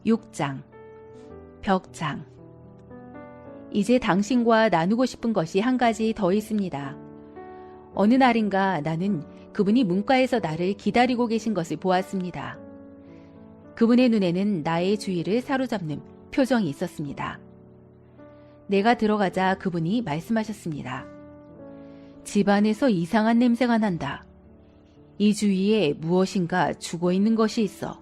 6장 벽장. 이제 당신과 나누고 싶은 것이 한 가지 더 있습니다. 어느 날인가 나는 그분이 문과에서 나를 기다리고 계신 것을 보았습니다. 그분의 눈에는 나의 주의를 사로잡는 표정이 있었습니다. 내가 들어가자 그분이 말씀하셨습니다. 집안에서 이상한 냄새가 난다. 이 주위에 무엇인가 죽어있는 것이 있어.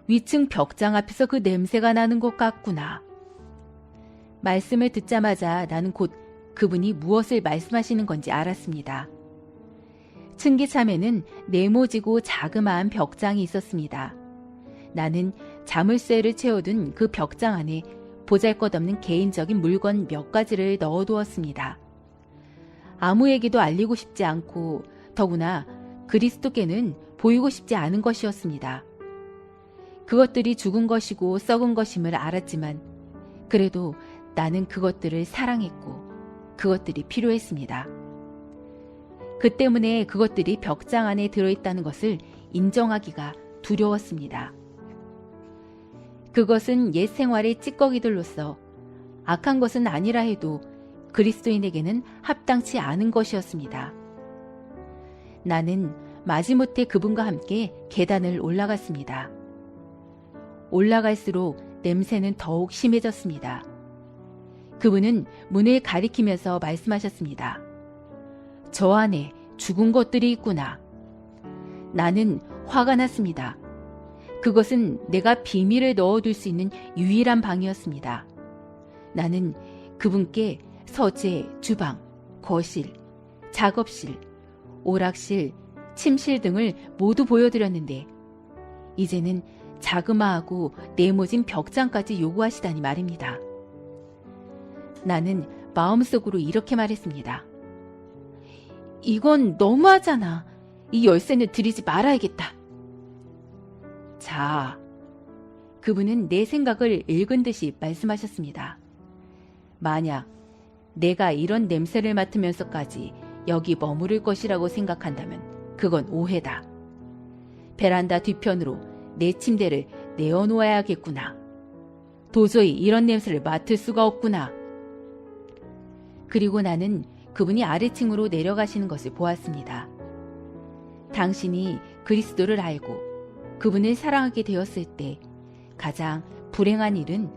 위층 벽장 앞에서 그 냄새가 나는 것 같구나. 말씀을 듣자마자 나는 곧 그분이 무엇을 말씀하시는 건지 알았습니다. 층기참에는 네모지고 자그마한 벽장이 있었습니다. 나는 자물쇠를 채워둔 그 벽장 안에 보잘것없는 개인적인 물건 몇 가지를 넣어두었습니다. 아무에게도 알리고 싶지 않고 더구나 그리스도께는 보이고 싶지 않은 것이었습니다. 그것들이 죽은 것이고 썩은 것임을 알았지만 그래도 나는 그것들을 사랑했고 그것들이 필요했습니다. 그 때문에 그것들이 벽장 안에 들어있다는 것을 인정하기가 두려웠습니다. 그것은 옛 생활의 찌꺼기들로서 악한 것은 아니라 해도 그리스도인에게는 합당치 않은 것이었습니다. 나는 마지못해 그분과 함께 계단을 올라갔습니다. 올라갈수록 냄새는 더욱 심해졌습니다. 그분은 문을 가리키면서 말씀하셨습니다. 저 안에 죽은 것들이 있구나. 나는 화가 났습니다. 그것은 내가 비밀을 넣어둘 수 있는 유일한 방이었습니다. 나는 그분께 서재, 주방, 거실, 작업실, 오락실, 침실 등을 모두 보여드렸는데 이제는 자그마하고 네모진 벽장까지 요구하시다니 말입니다. 나는 마음속으로 이렇게 말했습니다. 이건 너무하잖아. 이 열쇠는 드리지 말아야겠다. 자, 그분은 내 생각을 읽은 듯이 말씀하셨습니다. 만약 내가 이런 냄새를 맡으면서까지 여기 머무를 것이라고 생각한다면 그건 오해다. 베란다 뒤편으로 내 침대를 내어놓아야겠구나. 도저히 이런 냄새를 맡을 수가 없구나. 그리고 나는 그분이 아래층으로 내려가시는 것을 보았습니다. 당신이 그리스도를 알고 그분을 사랑하게 되었을 때 가장 불행한 일은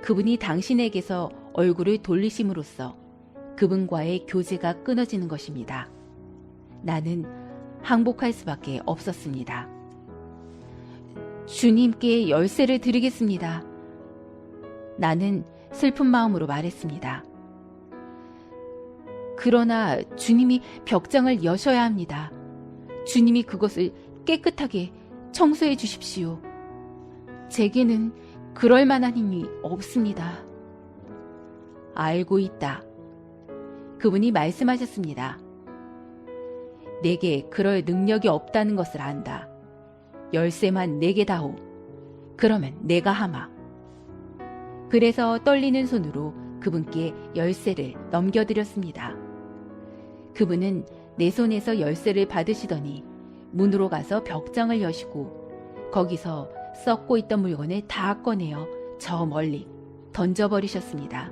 그분이 당신에게서 얼굴을 돌리심으로써 그분과의 교제가 끊어지는 것입니다. 나는 항복할 수밖에 없었습니다. 주님께 열쇠를 드리겠습니다. 나는 슬픈 마음으로 말했습니다. 그러나 주님이 벽장을 여셔야 합니다. 주님이 그것을 깨끗하게 청소해 주십시오. 제게는 그럴 만한 힘이 없습니다. 알고 있다. 그분이 말씀하셨습니다. 내게 그럴 능력이 없다는 것을 안다. 열쇠만 내게 다오. 그러면 내가 하마. 그래서 떨리는 손으로 그분께 열쇠를 넘겨드렸습니다. 그분은 내 손에서 열쇠를 받으시더니 문으로 가서 벽장을 여시고 거기서 썩고 있던 물건을 다 꺼내어 저 멀리 던져버리셨습니다.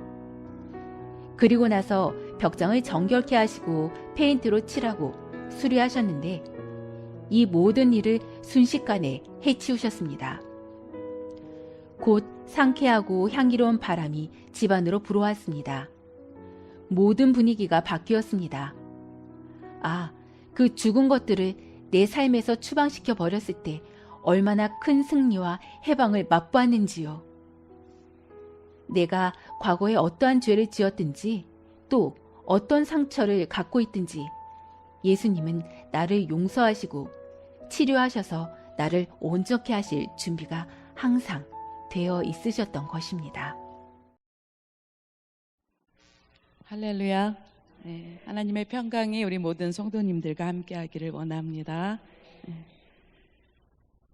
그리고 나서 벽장을 정결케 하시고 페인트로 칠하고 수리하셨는데 이 모든 일을 순식간에 해치우셨습니다. 곧 상쾌하고 향기로운 바람이 집안으로 불어왔습니다. 모든 분위기가 바뀌었습니다. 아, 그 죽은 것들을 내 삶에서 추방시켜 버렸을 때 얼마나 큰 승리와 해방을 맛보았는지요. 내가 과거에 어떠한 죄를 지었든지 또 어떤 상처를 갖고 있든지 예수님은 나를 용서하시고 치료하셔서 나를 온전케 하실 준비가 항상 되어 있으셨던 것입니다. 할렐루야. 하나님의 평강이 우리 모든 성도님들과 함께 하기를 원합니다.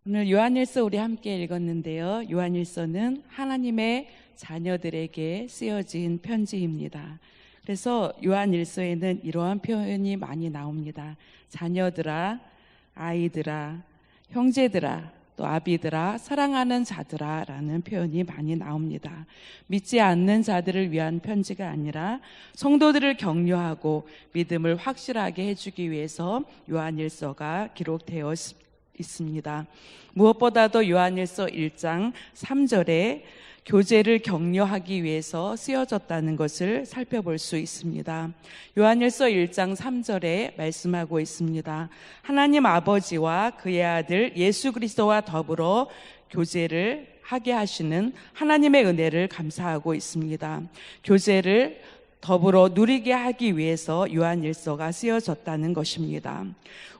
오늘 요한일서 우리 함께 읽었는데요. 요한일서는 하나님의 자녀들에게 쓰여진 편지입니다. 그래서 요한일서에는 이러한 표현이 많이 나옵니다. 자녀들아, 아이들아, 형제들아, 또 아비들아, 사랑하는 자들아 라는 표현이 많이 나옵니다. 믿지 않는 자들을 위한 편지가 아니라 성도들을 격려하고 믿음을 확실하게 해주기 위해서 요한일서가 기록되어 있습니다. 무엇보다도 요한일서 1장 3절에 교제를 격려하기 위해서 쓰여졌다는 것을 살펴볼 수 있습니다. 요한일서 1장 3절에 말씀하고 있습니다. 하나님 아버지와 그의 아들 예수 그리스도와 더불어 교제를 하게 하시는 하나님의 은혜를 감사하고 있습니다. 교제를 더불어 누리게 하기 위해서 요한일서가 쓰여졌다는 것입니다.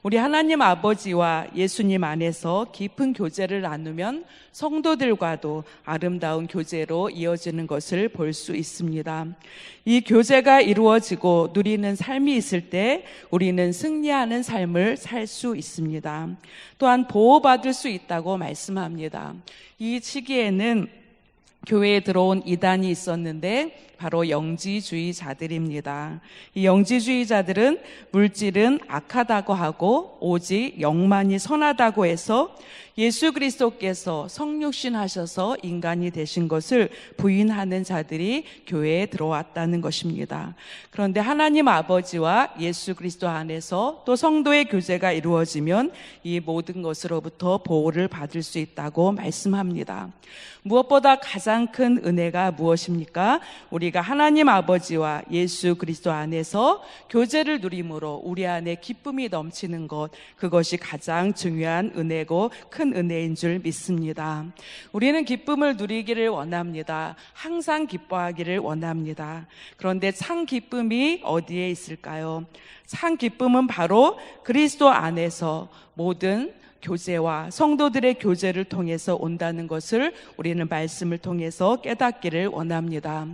우리 하나님 아버지와 예수님 안에서 깊은 교제를 나누면 성도들과도 아름다운 교제로 이어지는 것을 볼 수 있습니다. 이 교제가 이루어지고 누리는 삶이 있을 때 우리는 승리하는 삶을 살 수 있습니다. 또한 보호받을 수 있다고 말씀합니다. 이 시기에는 교회에 들어온 이단이 있었는데 바로 영지주의자들입니다. 이 영지주의자들은 물질은 악하다고 하고 오직 영만이 선하다고 해서 예수 그리스도께서 성육신 하셔서 인간이 되신 것을 부인하는 자들이 교회에 들어왔다는 것입니다. 그런데 하나님 아버지와 예수 그리스도 안에서 또 성도의 교제가 이루어지면 이 모든 것으로부터 보호를 받을 수 있다고 말씀합니다. 무엇보다 가장 큰 은혜가 무엇입니까? 우리가 하나님 아버지와 예수 그리스도 안에서 교제를 누림으로 우리 안에 기쁨이 넘치는 것, 그것이 가장 중요한 은혜고 큰 은혜인 줄 믿습니다. 우리는 기쁨을 누리기를 원합니다. 항상 기뻐하기를 원합니다. 그런데 참 기쁨이 어디에 있을까요? 참 기쁨은 바로 그리스도 안에서 모든 교제와 성도들의 교제를 통해서 온다는 것을 우리는 말씀을 통해서 깨닫기를 원합니다.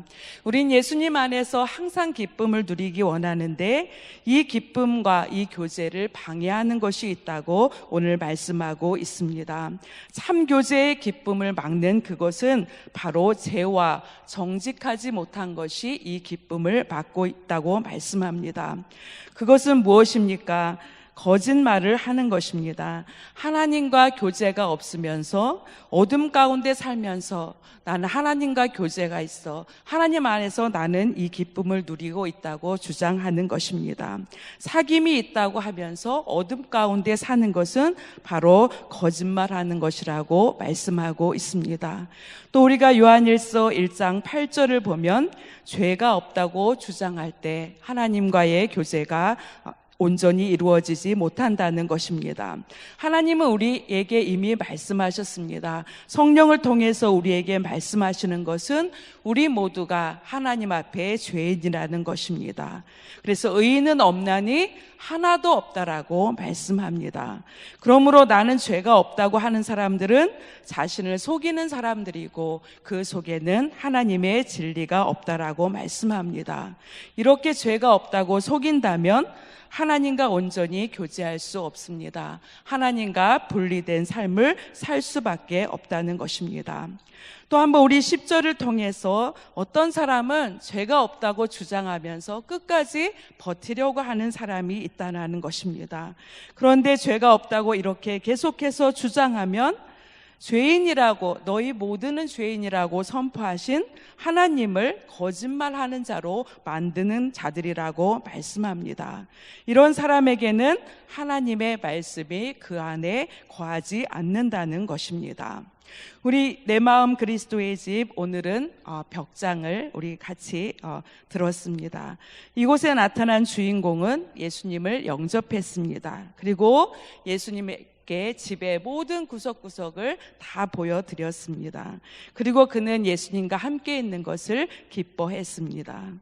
우린 예수님 안에서 항상 기쁨을 누리기 원하는데 이 기쁨과 이 교제를 방해하는 것이 있다고 오늘 말씀하고 있습니다. 참 교제의 기쁨을 막는 그것은 바로 죄와 정직하지 못한 것이 이 기쁨을 막고 있다고 말씀합니다. 그것은 무엇입니까? 거짓말을 하는 것입니다. 하나님과 교제가 없으면서 어둠 가운데 살면서 나는 하나님과 교제가 있어, 하나님 안에서 나는 이 기쁨을 누리고 있다고 주장하는 것입니다. 사귐이 있다고 하면서 어둠 가운데 사는 것은 바로 거짓말하는 것이라고 말씀하고 있습니다. 또 우리가 요한일서 1장 8절을 보면 죄가 없다고 주장할 때 하나님과의 교제가 온전히 이루어지지 못한다는 것입니다. 하나님은 우리에게 이미 말씀하셨습니다. 성령을 통해서 우리에게 말씀하시는 것은 우리 모두가 하나님 앞에 죄인이라는 것입니다. 그래서 의인은 없나니 하나도 없다라고 말씀합니다. 그러므로 나는 죄가 없다고 하는 사람들은 자신을 속이는 사람들이고 그 속에는 하나님의 진리가 없다라고 말씀합니다. 이렇게 죄가 없다고 속인다면 하나님과 온전히 교제할 수 없습니다. 하나님과 분리된 삶을 살 수밖에 없다는 것입니다. 또 한번 우리 10절을 통해서 어떤 사람은 죄가 없다고 주장하면서 끝까지 버티려고 하는 사람이 있다는 것입니다. 그런데 죄가 없다고 이렇게 계속해서 주장하면 죄인이라고, 너희 모두는 죄인이라고 선포하신 하나님을 거짓말하는 자로 만드는 자들이라고 말씀합니다. 이런 사람에게는 하나님의 말씀이 그 안에 거하지 않는다는 것입니다. 우리 내 마음 그리스도의 집, 오늘은 벽장을 우리 같이 들었습니다. 이곳에 나타난 주인공은 예수님을 영접했습니다. 그리고 예수님의 집의 모든 구석구석을 다 보여드렸습니다. 그리고 그는 예수님과 함께 있는 것을 기뻐했습니다.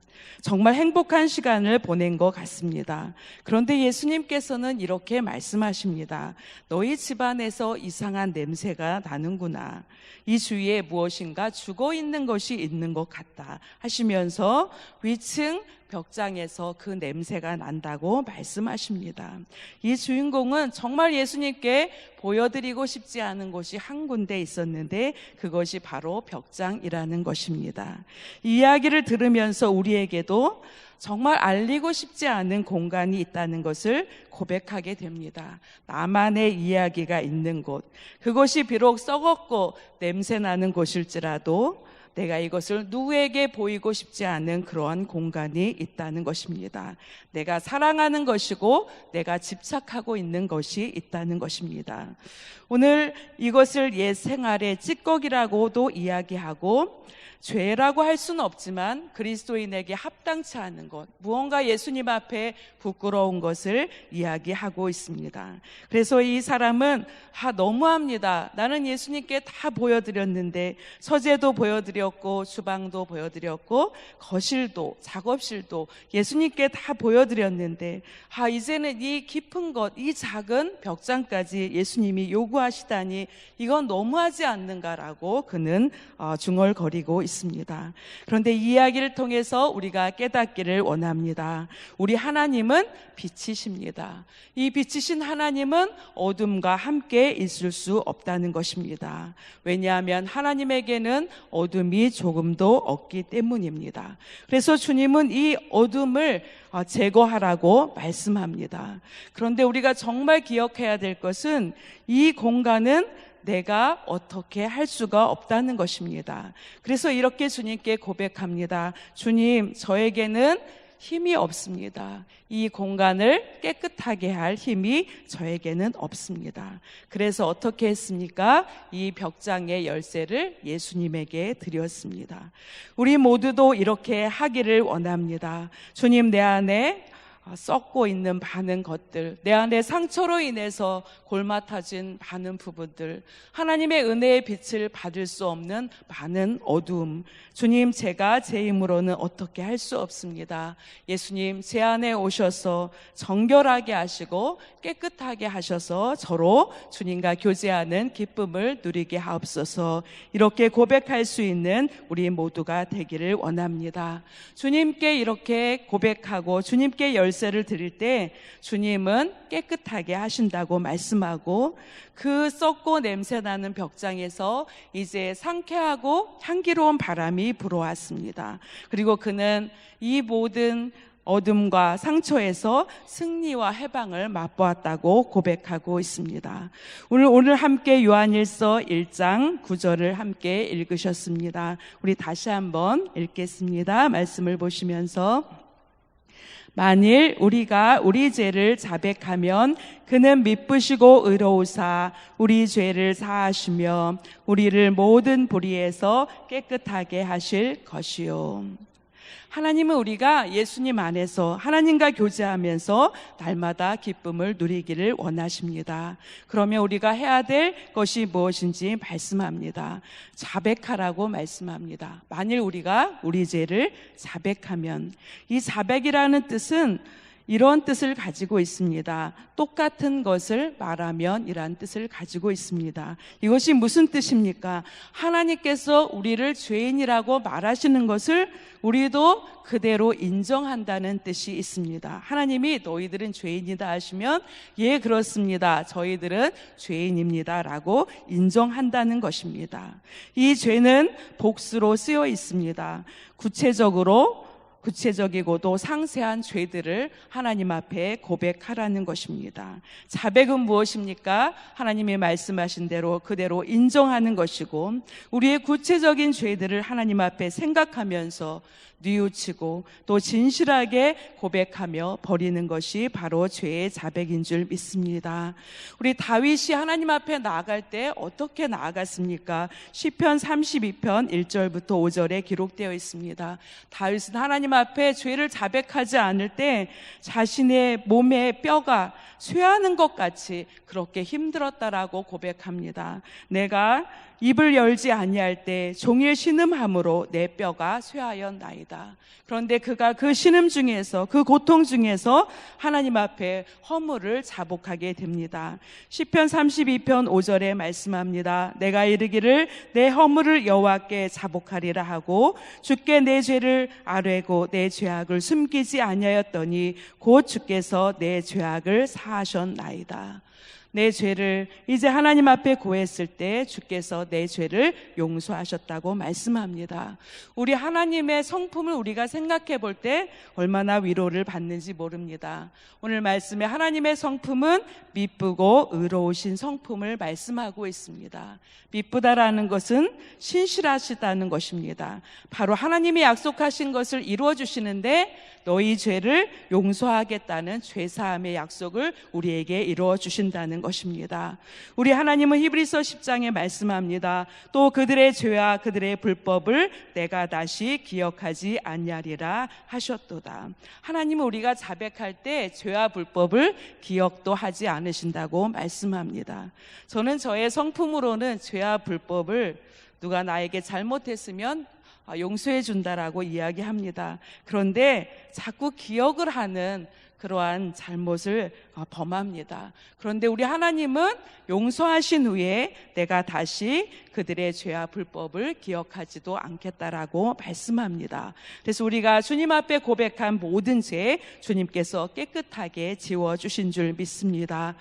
정말 행복한 시간을 보낸 것 같습니다. 그런데 예수님께서는 이렇게 말씀하십니다. 너희 집안에서 이상한 냄새가 나는구나. 이 주위에 무엇인가 죽어 있는 것이 있는 것 같다 하시면서 위층 벽장에서 그 냄새가 난다고 말씀하십니다. 이 주인공은 정말 예수님께 보여드리고 싶지 않은 곳이 한 군데 있었는데 그것이 바로 벽장이라는 것입니다. 이 이야기를 들으면서 우리에게도 정말 알리고 싶지 않은 공간이 있다는 것을 고백하게 됩니다. 나만의 이야기가 있는 곳, 그것이 비록 썩었고 냄새나는 곳일지라도 내가 이것을 누구에게 보이고 싶지 않은 그러한 공간이 있다는 것입니다. 내가 사랑하는 것이고 내가 집착하고 있는 것이 있다는 것입니다. 오늘 이것을 옛 생활의 찌꺼기라고도 이야기하고 죄라고 할 수는 없지만 그리스도인에게 합당치 않은 것, 무언가 예수님 앞에 부끄러운 것을 이야기하고 있습니다. 그래서 이 사람은 너무합니다. 나는 예수님께 다 보여드렸는데 서재도 보여드렸고 주방도 보여드렸고 거실도 작업실도 예수님께 다 보여드렸는데 이제는 이 깊은 것, 이 작은 벽장까지 예수님이 요구하시다니 이건 너무하지 않는가라고 그는 중얼거리고 있습니다. 그런데 이 이야기를 통해서 우리가 깨닫기를 원합니다. 우리 하나님은 빛이십니다. 이 빛이신 하나님은 어둠과 함께 있을 수 없다는 것입니다. 왜냐하면 하나님에게는 어둠이 조금도 없기 때문입니다. 그래서 주님은 이 어둠을 제거하라고 말씀합니다. 그런데 우리가 정말 기억해야 될 것은 이 공간은 내가 어떻게 할 수가 없다는 것입니다. 그래서 이렇게 주님께 고백합니다. 주님, 저에게는 힘이 없습니다. 이 공간을 깨끗하게 할 힘이 저에게는 없습니다. 그래서 어떻게 했습니까? 이 벽장의 열쇠를 예수님에게 드렸습니다. 우리 모두도 이렇게 하기를 원합니다. 주님, 내 안에 썩고 있는 많은 것들, 내 안에 상처로 인해서 골마타진 많은 부분들, 하나님의 은혜의 빛을 받을 수 없는 많은 어두움, 주님, 제가 제 힘으로는 어떻게 할 수 없습니다. 예수님, 제 안에 오셔서 정결하게 하시고 깨끗하게 하셔서 저로 주님과 교제하는 기쁨을 누리게 하옵소서. 이렇게 고백할 수 있는 우리 모두가 되기를 원합니다. 주님께 이렇게 고백하고 주님께 열쇠를 드릴 때 주님은 깨끗하게 하신다고 말씀하고 그 썩고 냄새나는 벽장에서 이제 상쾌하고 향기로운 바람이 불어왔습니다. 그리고 그는 이 모든 어둠과 상처에서 승리와 해방을 맛보았다고 고백하고 있습니다. 오늘 함께 요한일서 1장 9절을 함께 읽으셨습니다. 우리 다시 한번 읽겠습니다. 말씀을 보시면서 만일 우리가 우리 죄를 자백하면 그는 미쁘시고 의로우사 우리 죄를 사하시며 우리를 모든 불의에서 깨끗하게 하실 것이요. 하나님은 우리가 예수님 안에서 하나님과 교제하면서 날마다 기쁨을 누리기를 원하십니다. 그러면 우리가 해야 될 것이 무엇인지 말씀합니다. 자백하라고 말씀합니다. 만일 우리가 우리 죄를 자백하면, 이 자백이라는 뜻은 이런 뜻을 가지고 있습니다. 똑같은 것을 말하면 이란 뜻을 가지고 있습니다. 이것이 무슨 뜻입니까? 하나님께서 우리를 죄인이라고 말하시는 것을 우리도 그대로 인정한다는 뜻이 있습니다. 하나님이 너희들은 죄인이다 하시면 예, 그렇습니다. 저희들은 죄인입니다 라고 인정한다는 것입니다. 이 죄는 복수로 쓰여 있습니다. 구체적이고도 상세한 죄들을 하나님 앞에 고백하라는 것입니다. 자백은 무엇입니까? 하나님이 말씀하신 대로 그대로 인정하는 것이고 우리의 구체적인 죄들을 하나님 앞에 생각하면서 뉘우치고 또 진실하게 고백하며 버리는 것이 바로 죄의 자백인 줄 믿습니다. 우리 다윗이 하나님 앞에 나아갈 때 어떻게 나아갔습니까? 시편 32편 1절부터 5절에 기록되어 있습니다. 다윗은 하나님 앞에 죄를 자백하지 않을 때 자신의 몸의 뼈가 쇠하는 것 같이 그렇게 힘들었다라고 고백합니다. 내가 입을 열지 아니할 때 종일 신음함으로 내 뼈가 쇠하였나이다. 그런데 그가 그 신음 중에서, 그 고통 중에서 하나님 앞에 허물을 자복하게 됩니다. 시편 32편 5절에 말씀합니다. 내가 이르기를 내 허물을 여호와께 자복하리라 하고 주께 내 죄를 아뢰고 내 죄악을 숨기지 아니하였더니 곧 주께서 내 죄악을 사하셨나이다. 내 죄를 이제 하나님 앞에 고했을 때 주께서 내 죄를 용서하셨다고 말씀합니다. 우리 하나님의 성품을 우리가 생각해 볼 때 얼마나 위로를 받는지 모릅니다. 오늘 말씀에 하나님의 성품은 미쁘고 의로우신 성품을 말씀하고 있습니다. 미쁘다라는 것은 신실하시다는 것입니다. 바로 하나님이 약속하신 것을 이루어 주시는데 너희 죄를 용서하겠다는 죄사함의 약속을 우리에게 이루어 주신다는 것입니다. 우리 하나님은 히브리서 10장에 말씀합니다. 또 그들의 죄와 그들의 불법을 내가 다시 기억하지 아니하리라 하셨도다. 하나님은 우리가 자백할 때 죄와 불법을 기억도 하지 않으신다고 말씀합니다. 저는 저의 성품으로는 죄와 불법을 누가 나에게 잘못했으면 용서해 준다라고 이야기합니다. 그런데 자꾸 기억을 하는 그러한 잘못을 범합니다. 그런데 우리 하나님은 용서하신 후에 내가 다시 그들의 죄와 불법을 기억하지도 않겠다라고 말씀합니다. 그래서 우리가 주님 앞에 고백한 모든 죄 주님께서 깨끗하게 지워주신 줄 믿습니다.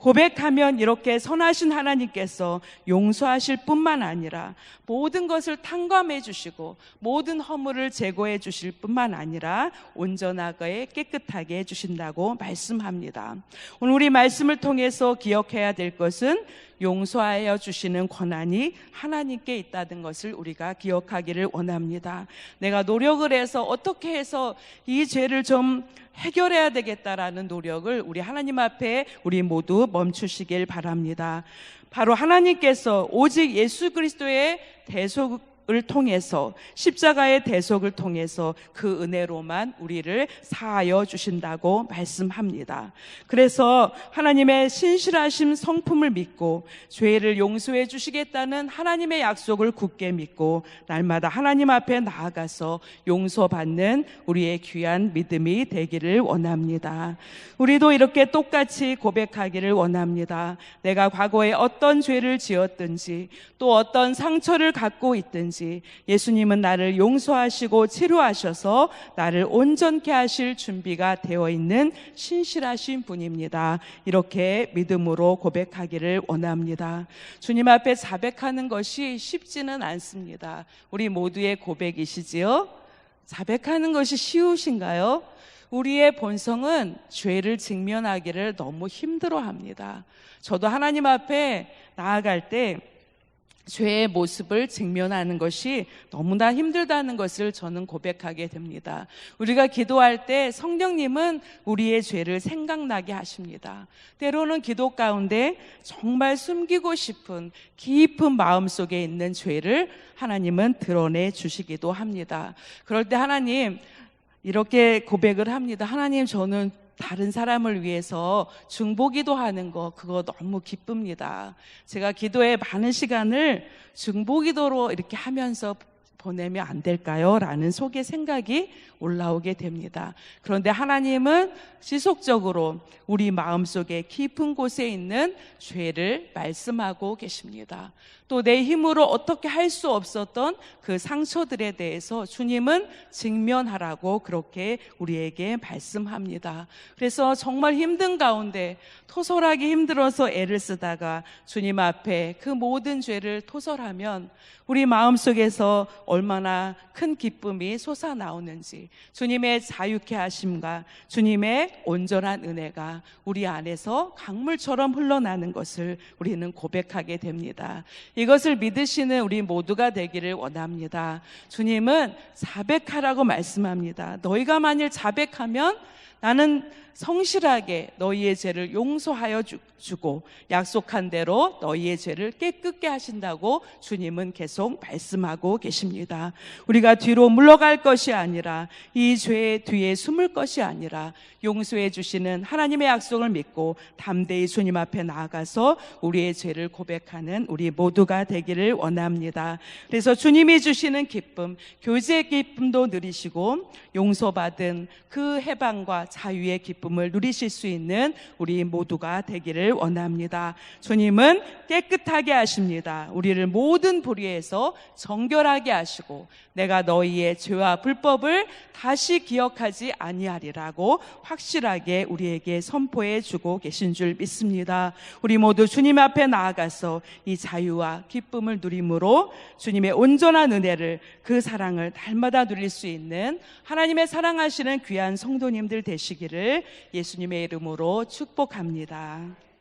고백하면 이렇게 선하신 하나님께서 용서하실 뿐만 아니라 모든 것을 탕감해 주시고 모든 허물을 제거해 주실 뿐만 아니라 온전하게 깨끗하게 해 주신다고 말씀합니다. 오늘 우리 말씀을 통해서 기억해야 될 것은 용서하여 주시는 권한이 하나님께 있다는 것을 우리가 기억하기를 원합니다. 내가 노력을 해서 어떻게 해서 이 죄를 좀 해결해야 되겠다라는 노력을 우리 하나님 앞에 우리 모두 멈추시길 바랍니다. 바로 하나님께서 오직 예수 그리스도의 대속을 통해서, 십자가의 대속을 통해서 그 은혜로만 우리를 사하여 주신다고 말씀합니다. 그래서 하나님의 신실하신 성품을 믿고 죄를 용서해 주시겠다는 하나님의 약속을 굳게 믿고 날마다 하나님 앞에 나아가서 용서받는 우리의 귀한 믿음이 되기를 원합니다. 우리도 이렇게 똑같이 고백하기를 원합니다. 내가 과거에 어떤 죄를 지었든지 또 어떤 상처를 갖고 있든지 예수님은 나를 용서하시고 치료하셔서 나를 온전케 하실 준비가 되어 있는 신실하신 분입니다. 이렇게 믿음으로 고백하기를 원합니다. 주님 앞에 자백하는 것이 쉽지는 않습니다. 우리 모두의 고백이시지요? 자백하는 것이 쉬우신가요? 우리의 본성은 죄를 직면하기를 너무 힘들어합니다. 저도 하나님 앞에 나아갈 때 죄의 모습을 직면하는 것이 너무나 힘들다는 것을 저는 고백하게 됩니다. 우리가 기도할 때 성령님은 우리의 죄를 생각나게 하십니다. 때로는 기도 가운데 정말 숨기고 싶은 깊은 마음속에 있는 죄를 하나님은 드러내 주시기도 합니다. 그럴 때 하나님 이렇게 고백을 합니다. 하나님, 저는 다른 사람을 위해서 중보기도 하는 거 그거 너무 기쁩니다. 제가 기도에 많은 시간을 중보기도로 이렇게 하면서 보내면 안 될까요? 라는 속의 생각이 올라오게 됩니다. 그런데 하나님은 지속적으로 우리 마음속에 깊은 곳에 있는 죄를 말씀하고 계십니다. 또 내 힘으로 어떻게 할 수 없었던 그 상처들에 대해서 주님은 직면하라고 그렇게 우리에게 말씀합니다. 그래서 정말 힘든 가운데 토설하기 힘들어서 애를 쓰다가 주님 앞에 그 모든 죄를 토설하면 우리 마음속에서 얼마나 큰 기쁨이 솟아나오는지, 주님의 자유케 하심과 주님의 온전한 은혜가 우리 안에서 강물처럼 흘러나는 것을 우리는 고백하게 됩니다. 이것을 믿으시는 우리 모두가 되기를 원합니다. 주님은 자백하라고 말씀합니다. 너희가 만일 자백하면 나는 성실하게 너희의 죄를 용서하여 주고 약속한 대로 너희의 죄를 깨끗게 하신다고 주님은 계속 말씀하고 계십니다. 우리가 뒤로 물러갈 것이 아니라 이 죄의 뒤에 숨을 것이 아니라 용서해 주시는 하나님의 약속을 믿고 담대히 주님 앞에 나아가서 우리의 죄를 고백하는 우리 모두가 되기를 원합니다. 그래서 주님이 주시는 기쁨, 교제의 기쁨도 누리시고 용서받은 그 해방과 자유의 기쁨을 누리실 수 있는 우리 모두가 되기를 원합니다. 주님은 깨끗하게 하십니다. 우리를 모든 불의에서 정결하게 하시고 내가 너희의 죄와 불법을 다시 기억하지 아니하리라고 확실하게 우리에게 선포해 주고 계신 줄 믿습니다. 우리 모두 주님 앞에 나아가서 이 자유와 기쁨을 누림으로 주님의 온전한 은혜를, 그 사랑을 날마다 누릴 수 있는 하나님의 사랑하시는 귀한 성도님들 되시기를 예수님의 이름으로 축복합니다.